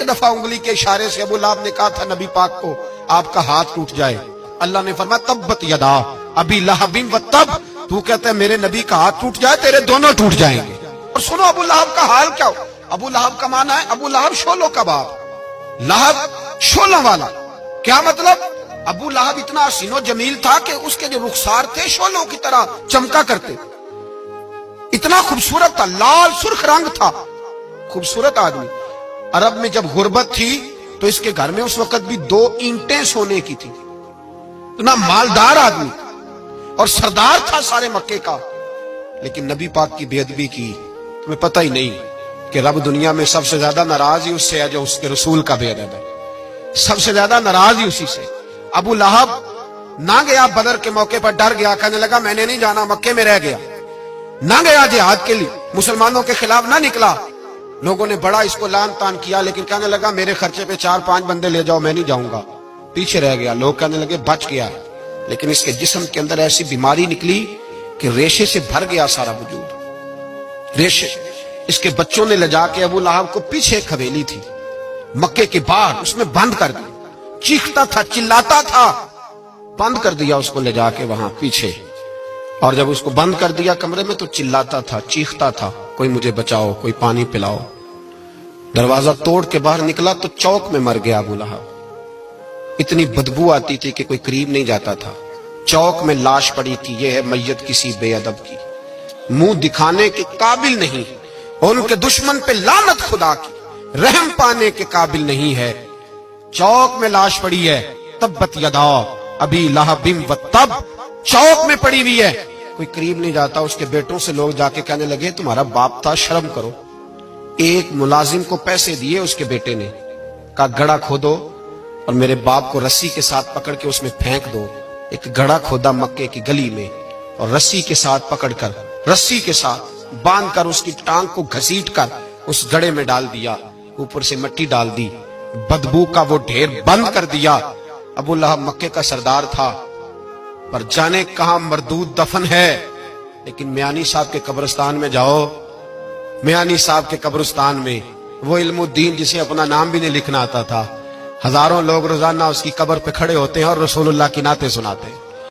ایک دفعہ انگلی کے اشارے سے ابو لہب نے کہا تھا نبی پاک کو آپ کا ہاتھ ٹوٹ جائے، اللہ نے فرمایا تبت یدا ابی لہب و تب، تو کہتا ہے میرے نبی کا ہاتھ ٹوٹ جائے تیرے دونوں ٹوٹ جائیں گے۔ اور سنو ابو لہب کا حال کیا ہو، ابو لہب کا معنی ہے ابو لہب شولوں کا باپ، لہب شولوں والا۔ کیا مطلب؟ ابو لہب اتنا حسین و جمیل تھا کہ اس کے جو رخسار تھے شولوں کی طرح چمکا کرتے، اتنا خوبصورت تھا، لال سرخ رنگ تھا، خوبصورت آدمی۔ عرب میں جب غربت تھی تو اس کے گھر میں اس وقت بھی 2 اینٹیں سونے کی تھی، اتنا مالدار آدمی اور سردار تھا سارے مکے کا، لیکن نبی پاک کی بے ادبی کی۔ تمہیں پتہ ہی نہیں کہ رب دنیا میں سب سے زیادہ ناراض ہی اس سے ہے جو اس کے رسول کا بے ادب ہے، سب سے زیادہ ناراض ہی اسی سے۔ ابو لہب نہ گیا بدر کے موقع پر، ڈر گیا، کہنے لگا میں نے نہیں جانا، مکے میں رہ گیا، نہ گیا جہاد کے لیے، مسلمانوں کے خلاف نہ نکلا۔ لوگوں نے بڑا اس کو لان تان کیا، لیکن کہنے لگا میرے خرچے پہ 4-5 بندے لے جاؤ، میں نہیں جاؤں گا، پیچھے رہ گیا۔ لوگ کہنے لگے بچ گیا، لیکن اس کے جسم کے اندر ایسی بیماری نکلی کہ ریشے سے بھر گیا سارا وجود، ریشے۔ اس کے بچوں نے لے جا کے ابو لہب کو پیچھے ایک حویلی تھی مکے کے باہر، اس میں بند کر دیا، چیختا تھا، چلاتا تھا، بند کر دیا اس کو لے جا کے وہاں پیچھے۔ اور جب اس کو بند کر دیا کمرے میں تو چلاتا تھا، چیختا تھا، کوئی مجھے بچاؤ، کوئی پانی پلاؤ۔ دروازہ توڑ کے باہر نکلا تو چوک میں مر گیا ابو لہب، اتنی بدبو آتی تھی کہ کوئی قریب نہیں جاتا تھا۔ چوک میں لاش پڑی تھی، یہ ہے میت کسی بے ادب کی، منہ دکھانے کے قابل نہیں، اور ان کے دشمن پہ لعنت خدا کی، رحم پانے کے قابل نہیں ہے۔ چوک میں لاش پڑی ہے، تبت یدا ابی لہب و تب، چوک میں پڑی ہوئی ہے، کوئی قریب نہیں جاتا۔ اس کے بیٹوں سے لوگ جا کے کہنے لگے تمہارا باپ تھا، شرم کرو۔ ایک ملازم کو پیسے دیے اس کے بیٹے نے، کہا گڑھا کھودو اور میرے باپ کو رسی کے ساتھ پکڑ کے اس میں پھینک دو۔ ایک گڑھا کھودا مکے کی گلی میں اور رسی کے ساتھ پکڑ کر، رسی کے ساتھ باندھ کر اس کی ٹانگ کو گھسیٹ کر اس گڑھے میں ڈال دیا، اوپر سے مٹی ڈال دی، بدبو کا وہ ڈھیر بند کر دیا۔ ابو لہب مکے کا سردار تھا، پر جانے کہاں مردود دفن ہے۔ لیکن میانی صاحب کے قبرستان میں جاؤ، میانی صاحب کے قبرستان میں وہ علم الدین جسے اپنا نام بھی نہیں لکھنا آتا تھا، ہزاروں لوگ روزانہ اس کی قبر پہ کھڑے ہوتے ہیں اور رسول اللہ کی نعتیں سناتے ہیں۔